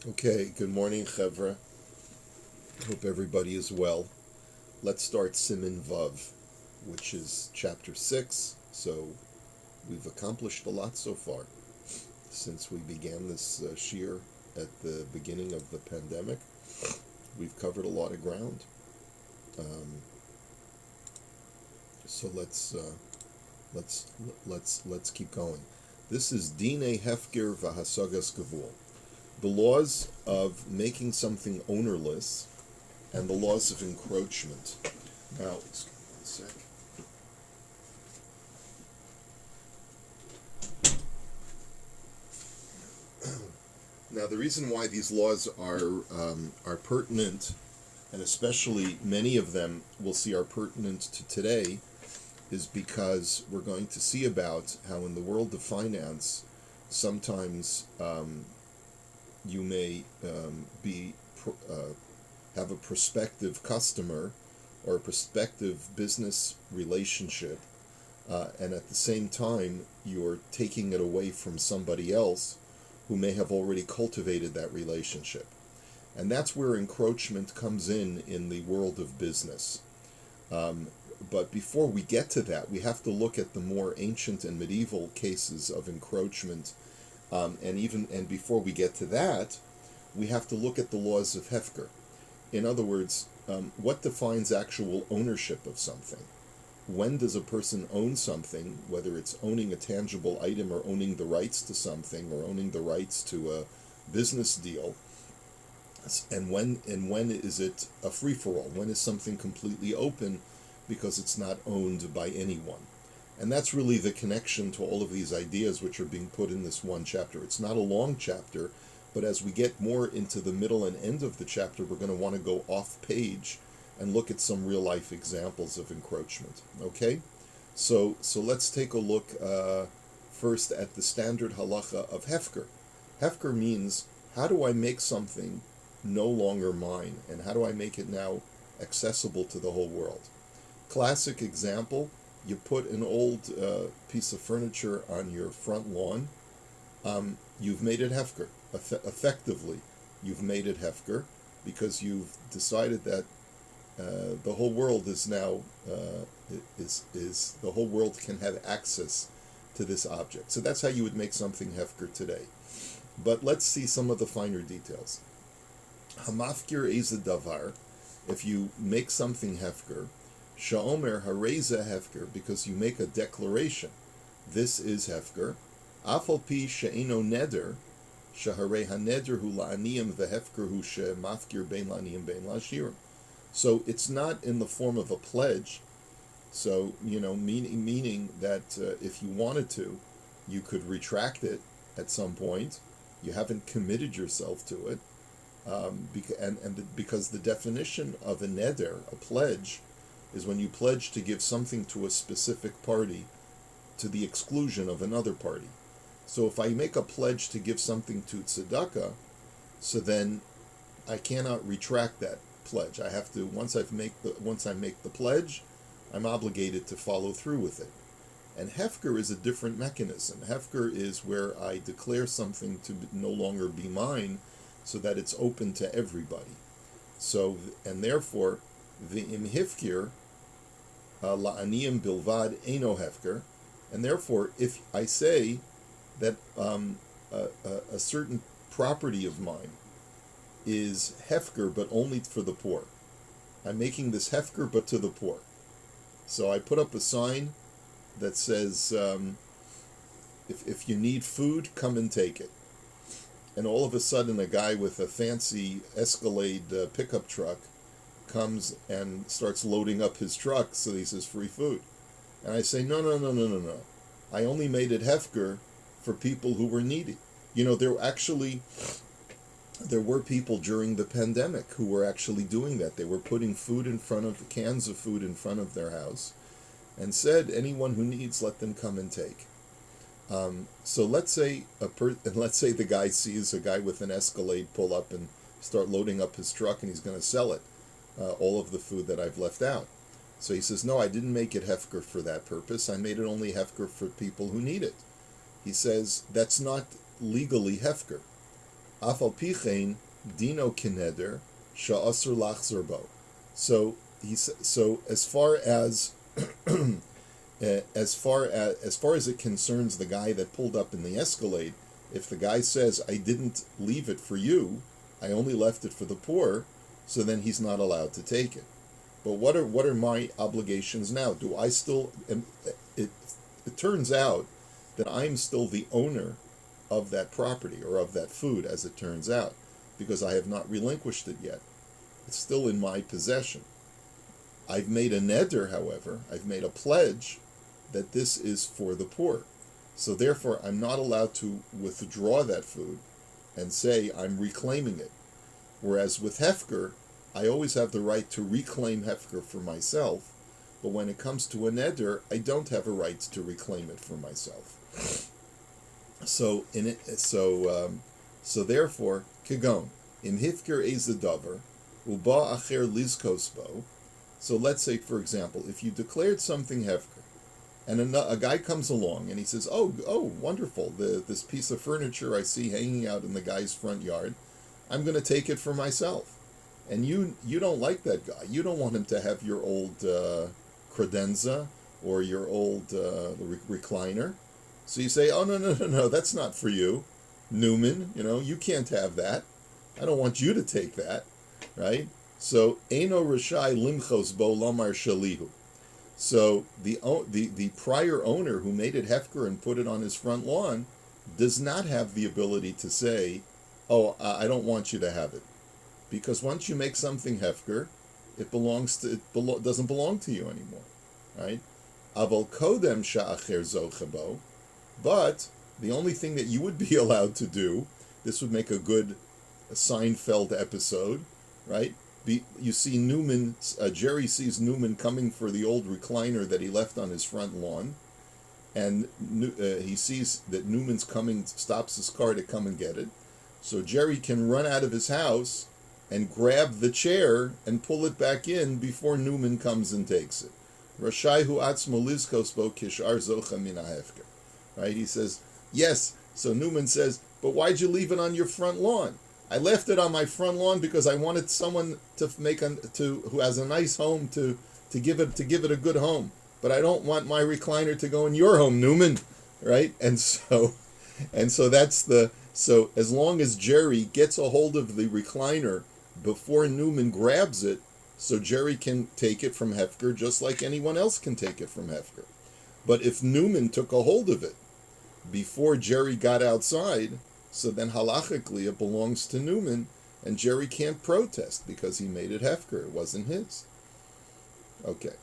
Okay, good morning, Chevra. Hope everybody is well. Let's start Siman Vav, which is chapter 6. So we've accomplished a lot so far since we began this shir at the beginning of the pandemic. We've covered a lot of ground. Um, so let's keep going. This is Dine Hefker Vahasagas Gavul, the laws of making something ownerless and the laws of encroachment. Now, excuse me 1 sec. Now, the reason why these laws are pertinent, and especially many of them we'll see are pertinent to today, is because we're going to see about how in the world of finance, sometimes you may have a prospective customer or a prospective business relationship, and at the same time you're taking it away from somebody else who may have already cultivated that relationship. And that's where encroachment comes in the world of business. But before we get to that, we have to look at the more ancient and medieval cases of encroachment. And before we get to that, we have to look at the laws of Hefker. In other words, what defines actual ownership of something? When does a person own something, whether it's owning a tangible item or owning the rights to something or owning the rights to a business deal? And when is it a free-for-all? When is something completely open because it's not owned by anyone? And that's really the connection to all of these ideas which are being put in this one chapter. It's not a long chapter, but as we get more into the middle and end of the chapter, we're going to want to go off page and look at some real life examples of encroachment. Okay? So let's take a look first at the standard halacha of Hefker. Hefker means, how do I make something no longer mine, and how do I make it now accessible to the whole world? Classic example, you put an old piece of furniture on your front lawn, you've made it Hefker. Effectively, you've made it Hefker because you've decided that the whole world is now the whole world can have access to this object. So that's how you would make something Hefker today. But let's see some of the finer details. Hamafkir eza davar, if you make something Hefker, Sha'omer hareza Hefker, because you make a declaration, this is Hefker, Afal pi she'eno neder, Shaharei haneder hu la'aniyim vehefker hu she'mafkir bein la'aniyim bein la'ashirim. So it's not in the form of a pledge. So, meaning that if you wanted to, you could retract it at some point. You haven't committed yourself to it. Because the definition of a neder, a pledge, is when you pledge to give something to a specific party to the exclusion of another party. So if I make a pledge to give something to tzedakah, so then I cannot retract that pledge. I have to, once I make the pledge, I'm obligated to follow through with it. And Hefker is a different mechanism. Hefker is where I declare something to no longer be mine, so that it's open to everybody. So, and therefore, the imhifkir la'aniyim bilvad eno hefker, and therefore, if I say that a certain property of mine is hefker, but only for the poor, I'm making this hefker, but to the poor. So I put up a sign that says, if you need food, come and take it. And all of a sudden, a guy with a fancy Escalade pickup truck comes and starts loading up his truck, so he says, free food. And I say, no. I only made it Hefker for people who were needy. There were people during the pandemic who were actually doing that. They were putting cans of food in front of their house and said, anyone who needs, let them come and take. So let's say the guy sees a guy with an Escalade pull up and start loading up his truck, and he's going to sell it, all of the food that I've left out. So he says, no, I didn't make it Hefker for that purpose. I made it only Hefker for people who need it. He says, that's not legally Hefker. Afal pichein dino kineder sha'asur lachzor bo. So as far as as far as it concerns the guy that pulled up in the Escalade, if the guy says, I didn't leave it for you, I only left it for the poor, so then he's not allowed to take it. But what are my obligations now? Do I still? It turns out that I'm still the owner of that property or of that food, as it turns out, because I have not relinquished it yet. It's still in my possession. I've made a neder, however, I've made a pledge that this is for the poor. So therefore, I'm not allowed to withdraw that food and say I'm reclaiming it. Whereas with Hefker, I always have the right to reclaim Hefker for myself, but when it comes to a neder, I don't have a right to reclaim it for myself. So therefore, Kigon, im Hifker Ezedavar, Uba Acher Lizkosbo. So let's say, for example, if you declared something Hefker, and a guy comes along and he says, oh, wonderful, this piece of furniture I see hanging out in the guy's front yard, I'm going to take it for myself. And you don't like that guy. You don't want him to have your old credenza or your old recliner. So you say, oh, no, that's not for you. Newman, you can't have that. I don't want you to take that, right? So, Eino Rashai Limchos Bo Lomar Shalihu. So the prior owner who made it Hefker and put it on his front lawn does not have the ability to say, I don't want you to have it. Because once you make something Hefker, it doesn't belong to you anymore, right? Aval Kodem Sha'acher Zochabo. But the only thing that you would be allowed to do, this would make a good Seinfeld episode, right? You see Newman, Jerry sees Newman coming for the old recliner that he left on his front lawn, and he sees that Newman's coming, stops his car to come and get it. So Jerry can run out of his house and grab the chair and pull it back in before Newman comes and takes it. Rashaihu atzmo lizkosbo kishar zocha min ha'hefker. Right? He says, yes. So Newman says, but why'd you leave it on your front lawn? I left it on my front lawn because I wanted someone who has a nice home to give it a good home. But I don't want my recliner to go in your home, Newman, right? And so as long as Jerry gets a hold of the recliner before Newman grabs it, so Jerry can take it from Hefker just like anyone else can take it from Hefker. But if Newman took a hold of it before Jerry got outside, so then halachically it belongs to Newman, and Jerry can't protest because he made it Hefker. It wasn't his. Okay.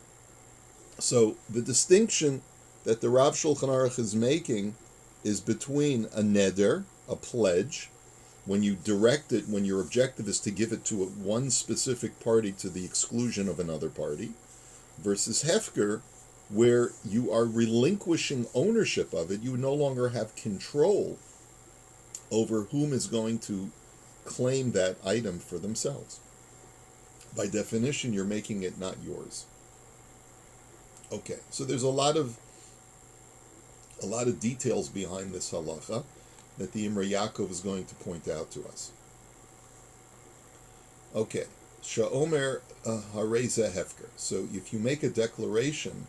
So the distinction that the Rav Shulchan Aruch is making is between a neder, a pledge, when you direct it, when your objective is to give it to one specific party to the exclusion of another party, versus Hefker, where you are relinquishing ownership of it. You no longer have control over whom is going to claim that item for themselves. By definition, you're making it not yours. Okay, so there's a lot of details behind this halacha that the Imrei Yaakov is going to point out to us. Okay, Sha'omer Hareza Hefker. So if you make a declaration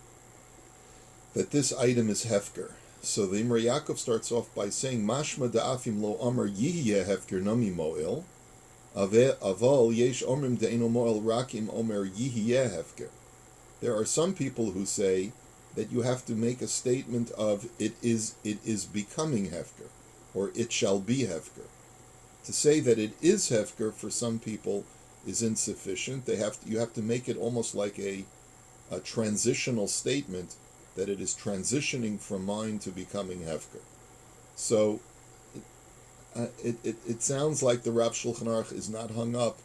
that this item is Hefker, so the Imrei Yaakov starts off by saying, Mashma da'afim lo amar yihye hefker nami mo'il, aval yesh omrim de'eno mo'il rakim omer yihye hefker. There are some people who say that you have to make a statement of it is becoming Hefker, or it shall be Hefker. To say that it is Hefker for some people is insufficient. You have to make it almost like a transitional statement that it is transitioning from mine to becoming Hefker. So it sounds like the Rav Shulchan Aruch is not hung up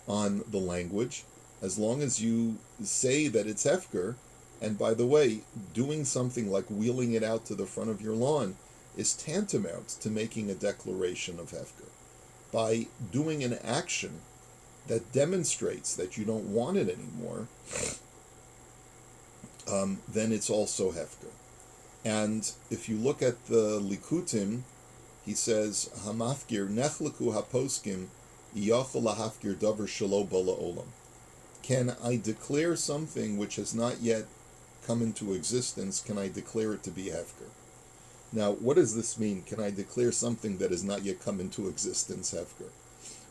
on the language, as long as you say that it's Hefker. And by the way, doing something like wheeling it out to the front of your lawn is tantamount to making a declaration of Hefker. By doing an action that demonstrates that you don't want it anymore, then it's also Hefker. And if you look at the Likutim, He says, Hamafgir nechleku haposkim yachol lahafgir davar shelo bala olam. Can I declare something which has not yet come into existence? Can I declare it to be hefker? Now, what does this mean? Can I declare something that has not yet come into existence hefker?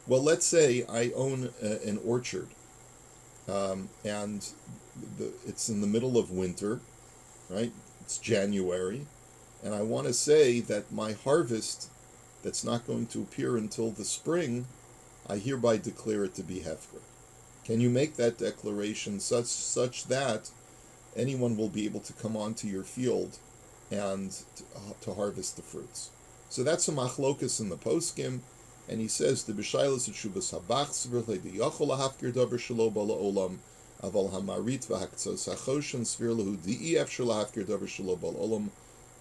Well, let's say I own an orchard, and it's in the middle of winter, right? It's January, and I want to say that my harvest, that's not going to appear until the spring, I hereby declare it to be hefker. Can you make that declaration such that anyone will be able to come onto your field and to harvest the fruits? So that's a machlokas in the poskim, and he says the b'shailas etshuvas habach svirle the yachol lahafkir davar shelo bala olam aval hamarit v'haktzos hachoshen svir lehu di'ef shalahafkir davar shelo bala olam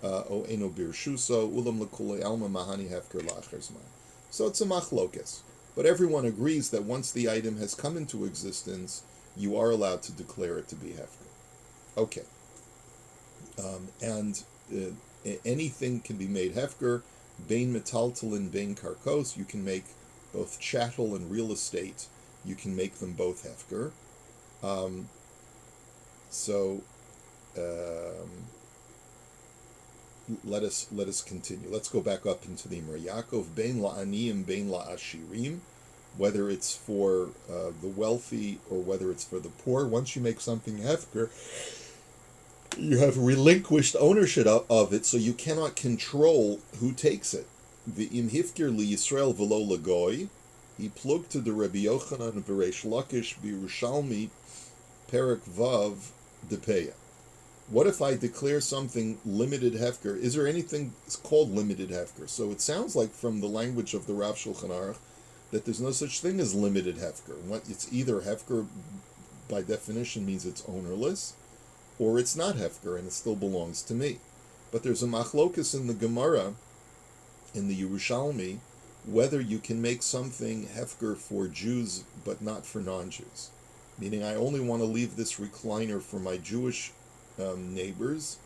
o eno birshuso ulam lekule alma mahani hefker la'acher zman. So it's a machlokas, but everyone agrees that once the item has come into existence, you are allowed to declare it to be hefker. Okay, and anything can be made hefker. Bein metaltalin, bein karkos. You can make both chattel and real estate. You can make them both hefker. Let us continue. Let's go back up into the Imrei. Yaakov bein la'aniyim, bein la'ashirim. Whether it's for the wealthy or whether it's for the poor, once you make something hefker, you have relinquished ownership of it, so you cannot control who takes it. The im hifkir li Yisrael v'lo lagoy, he plugged to the Rabbi Yochanan v'Reish Lakish b'Yerushalmi Perek Vav Depeya. What if I declare something limited hefker? Is there anything called limited hefker? So it sounds like from the language of the Rav Shulchan Aruch that there's no such thing as limited hefker. It's either hefker by definition means it's ownerless, or it's not hefker and it still belongs to me. But there's a machlokus in the Gemara, in the Yerushalmi, whether you can make something hefker for Jews but not for non-Jews. Meaning I only want to leave this recliner for my Jewish neighbors,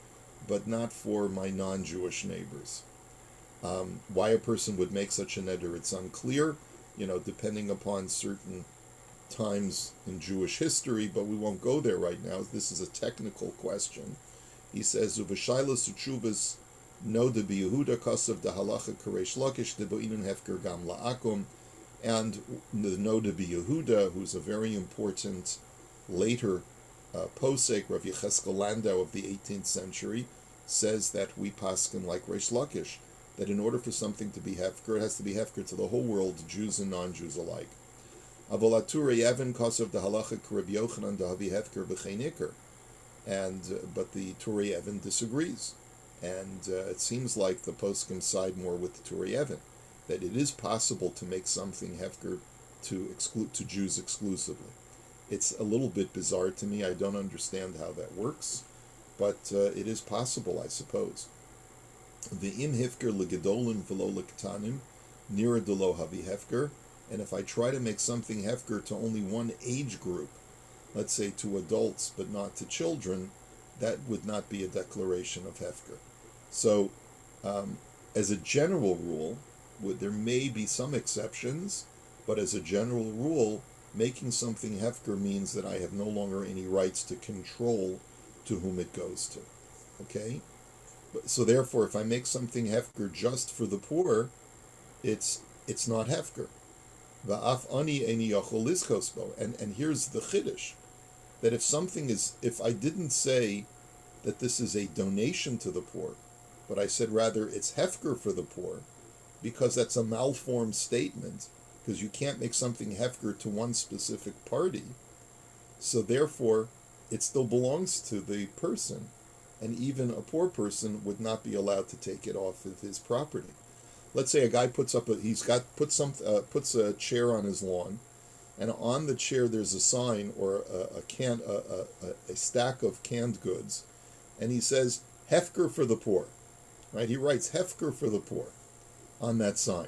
but not for my non-Jewish neighbors. Why a person would make such a neder, it's unclear, depending upon certain times in Jewish history, but we won't go there right now. This is a technical question. He says, "Uvashailas uchuvas no de biyehuda kasav de halacha karesh lakish de boinen hefker gam la'akum," and the no de biyehuda, who's a very important later posek, Rav Yecheskel Landau of the 18th century, says that we paskin like Reish Lakish, that in order for something to be hefker, it has to be hefker to the whole world, Jews and non-Jews alike. Avolature Yevin Kosav the Halacha Karib Yochanan Dahavi Hefker B'Cheinikr, but the Turei Yevin disagrees, and it seems like the poskim side more with the Turei Yevin, that it is possible to make something hefker to Jews exclusively. It's a little bit bizarre to me. I don't understand how that works, but it is possible, I suppose. The im hefker legedolim v'lo lektanim nira delo havi hefker. And if I try to make something hefker to only one age group, let's say to adults but not to children, that would not be a declaration of hefker. So, as a general rule, there may be some exceptions, but as a general rule, making something hefker means that I have no longer any rights to control to whom it goes to. Okay? So therefore, if I make something hefker just for the poor, it's not hefker. And here's the chiddush, that if I didn't say that this is a donation to the poor, but I said rather it's hefker for the poor, because that's a malformed statement, because you can't make something hefker to one specific party, so therefore it still belongs to the person, and even a poor person would not be allowed to take it off of his property. Let's say a guy puts a chair on his lawn, and on the chair there's a sign or a stack of canned goods, and he says hefker for the poor, right? He writes hefker for the poor on that sign.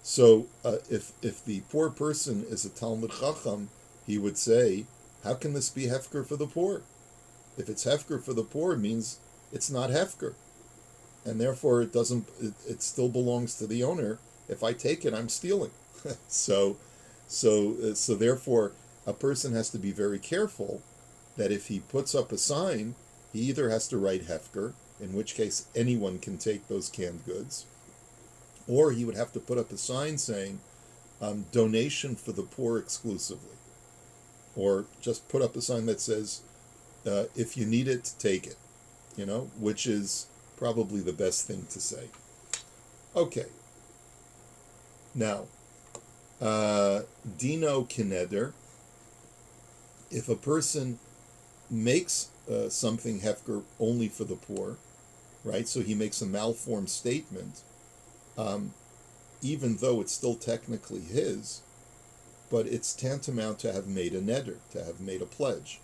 So if the poor person is a Talmud Chacham, he would say, how can this be hefker for the poor? If it's hefker for the poor, it means it's not hefker. and therefore it doesn't. It still belongs to the owner. If I take it, I'm stealing. So therefore, a person has to be very careful that if he puts up a sign, he either has to write Hefker, in which case anyone can take those canned goods, or he would have to put up a sign saying donation for the poor exclusively, or just put up a sign that says if you need it, take it, which is probably the best thing to say. Okay. Now, Dino Kineder, if a person makes something Hefker only for the poor, right? So he makes a malformed statement, even though it's still technically his, but it's tantamount to have made a neder, to have made a pledge.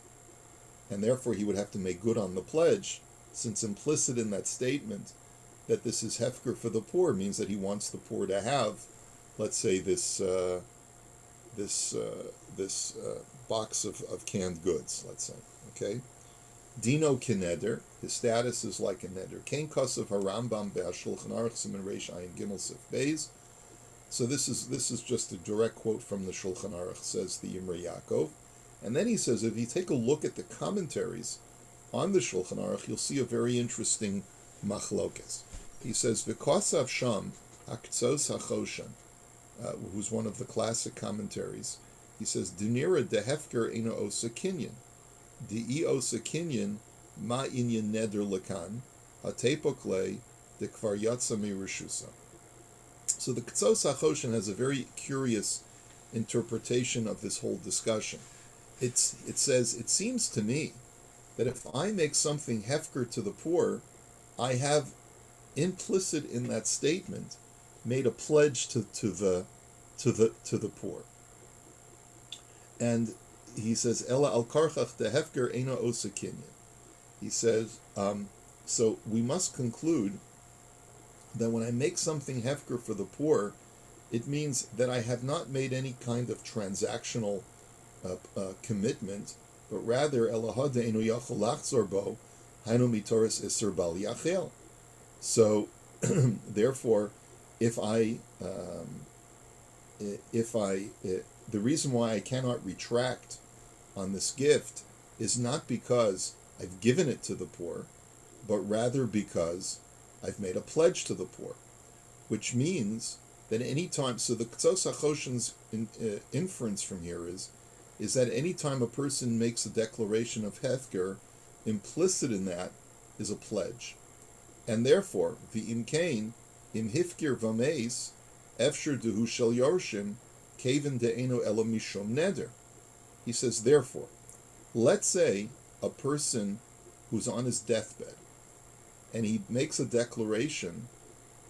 And therefore he would have to make good on the pledge, since implicit in that statement that this is Hefker for the poor means that he wants the poor to have, let's say, this box of canned goods, let's say, okay? Dino Kineder, his status is like a neder. Kain Kosav Harambam Be'ashulchan Aruch Siman Reish Ayin Gimel Sif Beis. So this is just a direct quote from the Shulchan Aruch, says the Imrei Yaakov. And then he says, if you take a look at the commentaries on the Shulchan Aruch, you'll see a very interesting machlokes. He says, V'kosav Sham Aktzos HaChoshen, who's one of the classic commentaries. He says, Dunira de Hefker Eino Osa Kinyan. Di Osa Kinyan Ma Inyan Neder Lakan, Hatepokle de Kvar Yatsa Mi Rishusa. So the Ktzos HaChoshen has a very curious interpretation of this whole discussion. It says, it seems to me that if I make something Hefker to the poor, I have implicit in that statement made a pledge to the poor. And he says, Ela al karchach de hefker eino osa kinyan. He says, so we must conclude that when I make something hefker for the poor, it means that I have not made any kind of transactional commitment, but rather Elahad eino yachol lachzor bo hainu mitoris iser bal yachel. So, therefore, the reason why I cannot retract on this gift is not because I've given it to the poor, but rather because I've made a pledge to the poor, which means that any time, so the Ktzos HaChoshen's inference from here is that any time a person makes a declaration of Hefker, implicit in that is a pledge. And therefore, the imkain, im hifkir vameis, efshir dehu shel yorshin, kaven de'eno elo mishom neder. He says, therefore, let's say a person who's on his deathbed, and he makes a declaration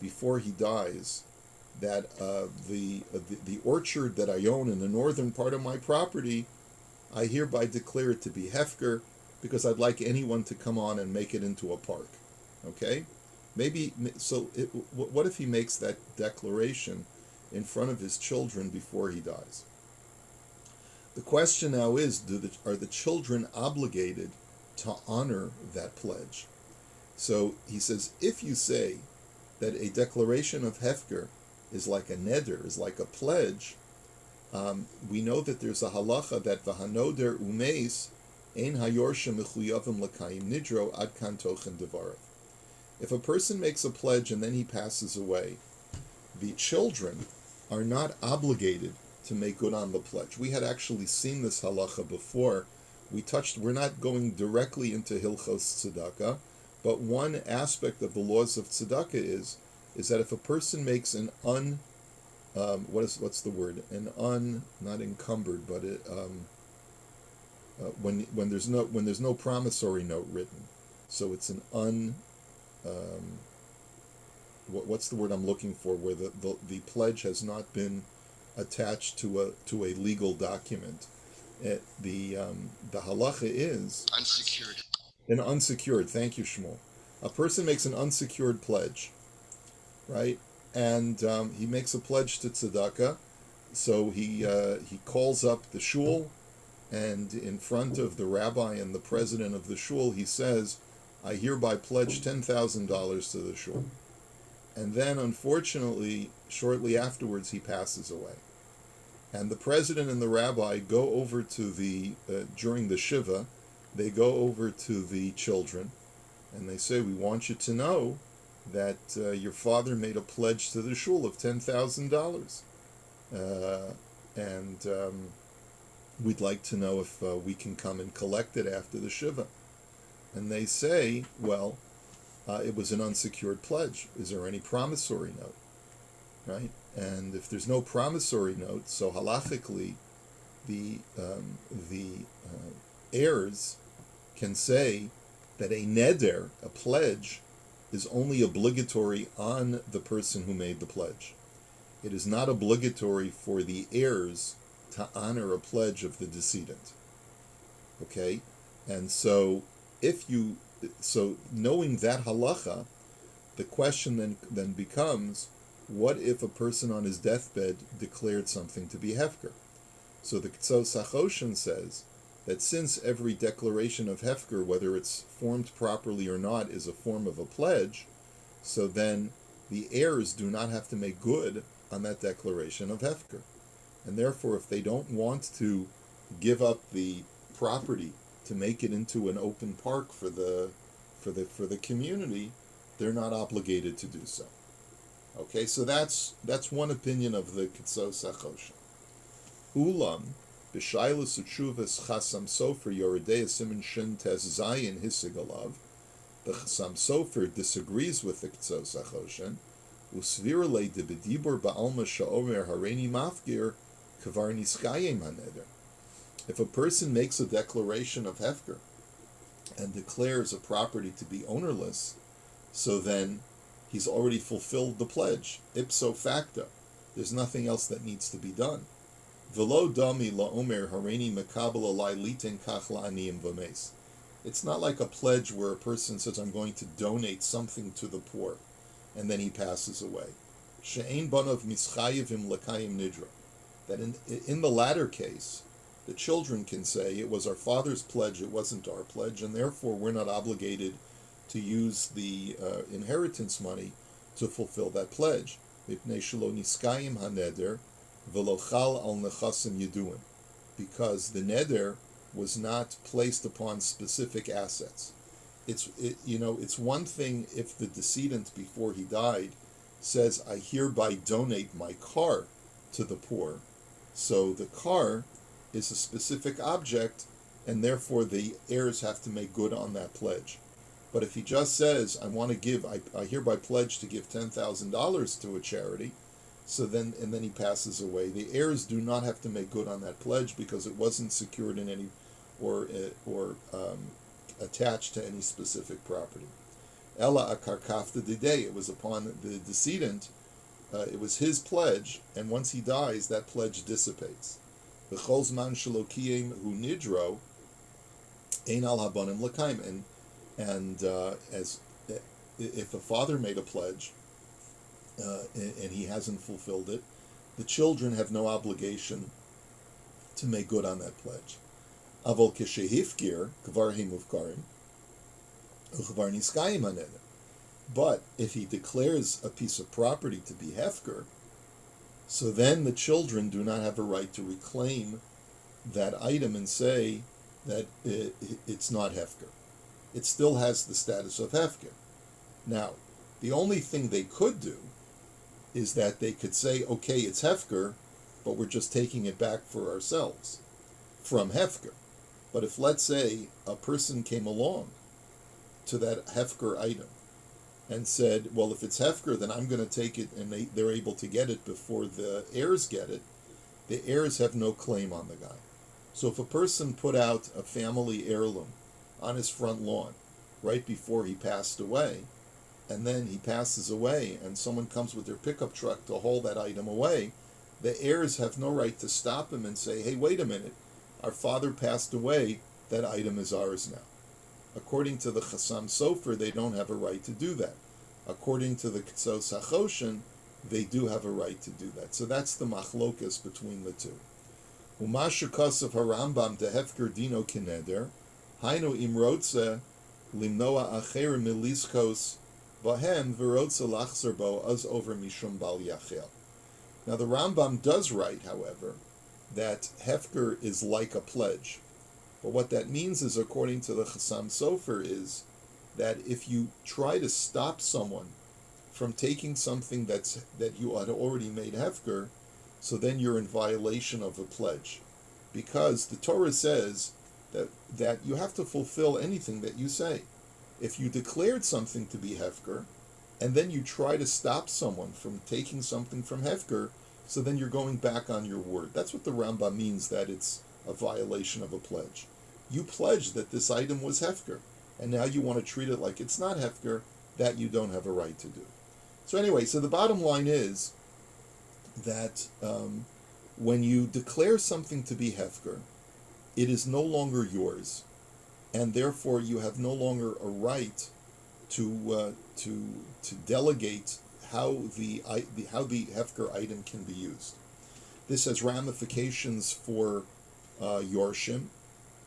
before he dies that the orchard that I own in the northern part of my property, I hereby declare it to be Hefker, because I'd like anyone to come on and make it into a park. Okay? What if he makes that declaration in front of his children before he dies? The question now is, are the children obligated to honor that pledge? So he says, if you say that a declaration of Hefker is like a neder, is like a pledge, we know that there's a halacha that v'hanoder umeis ein hayorsha mechuyavim l'kayim nidro ad kan tochen devarav. If a person makes a pledge and then he passes away, the children are not obligated to make good on the pledge. We had actually seen this halacha before. We're not going directly into Hilchos tzedakah, but one aspect of the laws of tzedakah is that if a person makes an not encumbered, but when there's no promissory note written, so it's an what's the word I'm looking for, where the pledge has not been attached to a legal document. The halacha is unsecured. An unsecured. Thank you, Shmuel. A person makes an unsecured pledge, right? And he makes a pledge to tzedakah. So he calls up the shul, and in front of the rabbi and the president of the shul, he says, I hereby pledge $10,000 to the shul. And then, unfortunately, shortly afterwards, he passes away. And the president and the rabbi go over to during the Shiva, they go over to the children, and they say, we want you to know that your father made a pledge to the shul of $10,000. And we'd like to know if we can come and collect it after the Shiva. And they say, well, it was an unsecured pledge. Is there any promissory note? Right? And if there's no promissory note, so halachically, the heirs can say that a neder, a pledge, is only obligatory on the person who made the pledge. It is not obligatory for the heirs to honor a pledge of the decedent. Okay? And so knowing that halacha, the question then becomes, what if a person on his deathbed declared something to be hefker? So the Choshen says that since every declaration of hefker, whether it's formed properly or not, is a form of a pledge, so then the heirs do not have to make good on that declaration of hefker. And therefore, if they don't want to give up the property to make it into an open park for the community, they're not obligated to do so. Okay, so that's one opinion of the Choshen. Ulam b'shailas utshuvas chasam sofer yoredei simin shin tes zayin hisigalav. The Chasam Sofer disagrees with the Choshen. Usvir le de bedibur ba'alma sha'omer hareini mafgir kavar niskayim haneder. If a person makes a declaration of hefker and declares a property to be ownerless, so then he's already fulfilled the pledge, ipso facto. There's nothing else that needs to be done. V'lo dami la'omer hareini mekabel alai litin kach la'aniyim v'meis. It's not like a pledge where a person says, I'm going to donate something to the poor, and then he passes away. She'ein banov mischayivim l'kayim nidra. That in the latter case, the children can say, it was our father's pledge, it wasn't our pledge, and therefore we're not obligated to use the inheritance money to fulfill that pledge. Because the neder was not placed upon specific assets. It's one thing if the decedent before he died says, I hereby donate my car to the poor. So the car is a specific object, and therefore the heirs have to make good on that pledge. But if he just says, I hereby pledge to give $10,000 to a charity, and then he passes away, the heirs do not have to make good on that pledge because it wasn't secured in any or attached to any specific property. Ella akarkafta didei, it was upon the decedent, it was his pledge, and once he dies, that pledge dissipates. V'chol zman shelo kiyem hu nidro, ein al habonim l'kaim, and as if a father made a pledge and he hasn't fulfilled it, the children have no obligation to make good on that pledge. Avol keshehifgir kvar himufkarim uchvar niskayim haneder. But if he declares a piece of property to be hefker, so then the children do not have a right to reclaim that item and say that it's not hefker. It still has the status of hefker. Now, the only thing they could do is that they could say, okay, it's hefker, but we're just taking it back for ourselves from hefker. But if, let's say, a person came along to that hefker item and said, well, if it's hefker, then I'm going to take it, and they're able to get it before the heirs get it, the heirs have no claim on the guy. So if a person put out a family heirloom on his front lawn right before he passed away, and then he passes away, and someone comes with their pickup truck to haul that item away, the heirs have no right to stop him and say, hey, wait a minute, our father passed away, that item is ours now. According to the Chasam Sofer, they don't have a right to do that. According to the Choshen, they do have a right to do that. So that's the machlokas between the two. Umasha kasav harambam de hefker dino kineder, hainu imrotze limnoa acher miliskos bahem v'rotza lachzer bo az over mishum bal yachel. Now the Rambam does write, however, that hefker is like a pledge. But what that means is, according to the Chassam Sofer, is that if you try to stop someone from taking something that you had already made hefker, so then you're in violation of a pledge. Because the Torah says that you have to fulfill anything that you say. If you declared something to be hefker, and then you try to stop someone from taking something from hefker, so then you're going back on your word. That's what the Rambam means, that it's a violation of a pledge. You pledged that this item was hefker, and now you want to treat it like it's not hefker. That you don't have a right to do. So anyway, so the bottom line is that when you declare something to be hefker, it is no longer yours, and therefore you have no longer a right to delegate how the hefker item can be used. This has ramifications for Yorshim,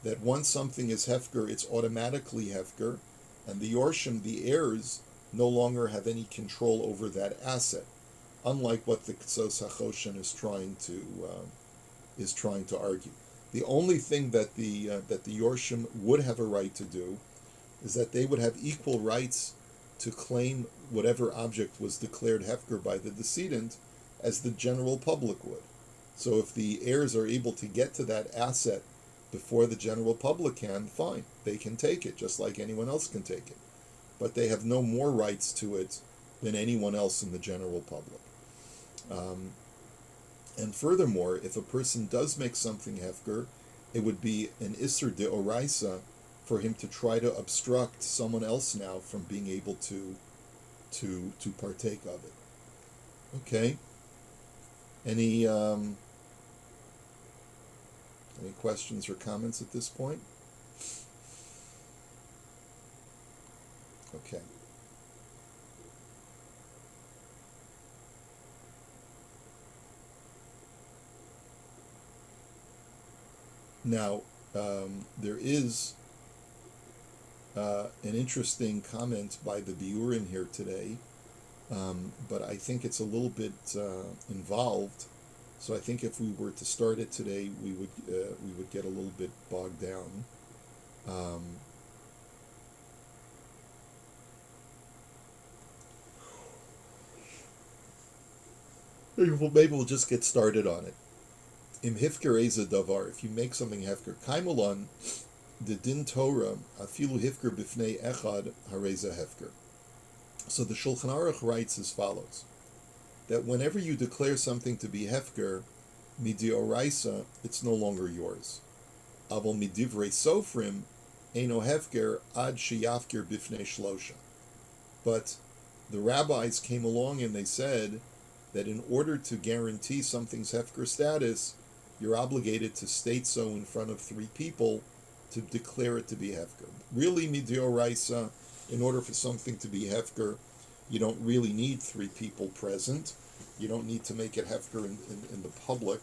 that once something is hefker, it's automatically hefker, and the Yorshim, the heirs, no longer have any control over that asset, unlike what the Ktsos HaChoshen is trying to argue. The only thing that the Yorshim would have a right to do is that they would have equal rights to claim whatever object was declared hefker by the decedent as the general public would. So if the heirs are able to get to that asset before the general public can, fine, they can take it just like anyone else can take it. But they have no more rights to it than anyone else in the general public. And furthermore, if a person does make something hefker, it would be an isser de oraisa for him to try to obstruct someone else now from being able to partake of it. Okay. Any questions or comments at this point? Okay. Now, there is an interesting comment by the Biurin here today, but I think it's a little bit involved. So I think if we were to start it today, we would get a little bit bogged down. Maybe we'll just get started on it. Im hifker eza davar, if you make something hefker, kaimulan, the din Torah, afilu hifker bifnei echad hareza hefker. So the Shulchan Aruch writes as follows, that whenever you declare something to be hefker, midioraisa, it's no longer yours. Aval midivrei sofrim, eino hefker ad sheyafker bifnei shlosha. But the rabbis came along and they said that in order to guarantee something's hefker status, you're obligated to state so in front of 3 people to declare it to be hefker. Really, midioraisa, in order for something to be hefker, you don't really need 3 people present. You don't need to make it hefker in the public.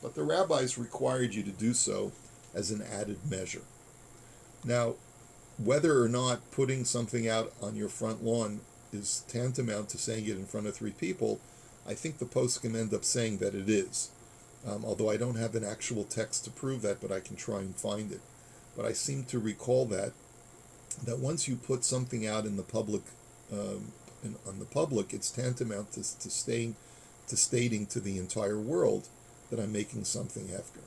But the rabbis required you to do so as an added measure. Now, whether or not putting something out on your front lawn is tantamount to saying it in front of 3 people, I think the poskim end up saying that it is. Although I don't have an actual text to prove that, but I can try and find it. But I seem to recall that once you put something out in the public, on the public, it's tantamount to stating to the entire world that I'm making something hefker.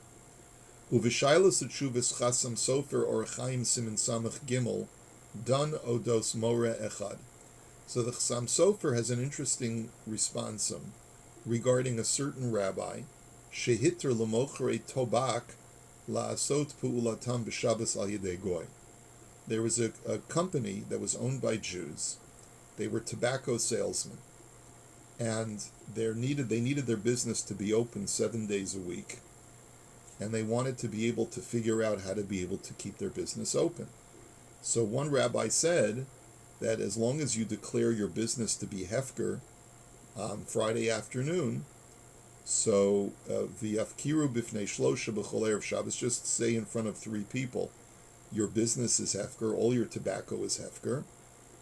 Uvishailas atshuvas chasam sofer or chaim simin samach gimel dan odos more echad. So the Chassam Sofer has an interesting responsum regarding a certain rabbi, shehiter lemochrei tobak la'asot pu'ulatam b'Shabbos al yedei goy. There was a company that was owned by Jews. They were tobacco salesmen, and they needed their business to be open 7 days a week, and they wanted to be able to figure out how to be able to keep their business open. So one rabbi said that as long as you declare your business to be hefker on Friday afternoon, so v'yafkiru b'fnei shlosha b'chol erev Shabbos, just say in front of 3 people your business is hefker, all your tobacco is hefker.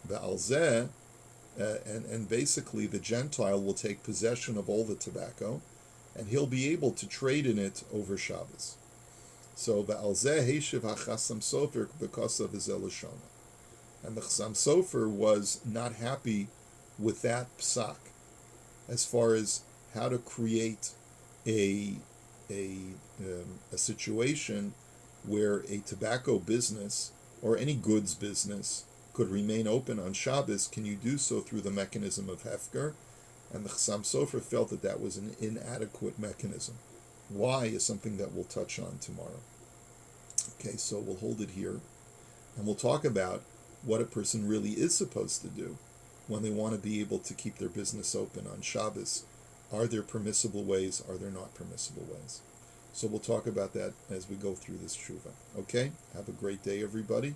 Ve'alzeh, and basically the Gentile will take possession of all the tobacco, and he'll be able to trade in it over Shabbos. So ve'alzeh heishiv hachasam sofer because of his elishona. And the Chassam Sofer was not happy with that psak as far as how to create a situation where a tobacco business or any goods business could remain open on Shabbos. Can you do so through the mechanism of Hefker? And the Chassam Sofer felt that that was an inadequate mechanism. Why is something that we'll touch on tomorrow. Okay, so we'll hold it here, and we'll talk about what a person really is supposed to do when they want to be able to keep their business open on Shabbos. Are there permissible ways? Are there not permissible ways? So we'll talk about that as we go through this tshuva. Okay? Have a great day, everybody.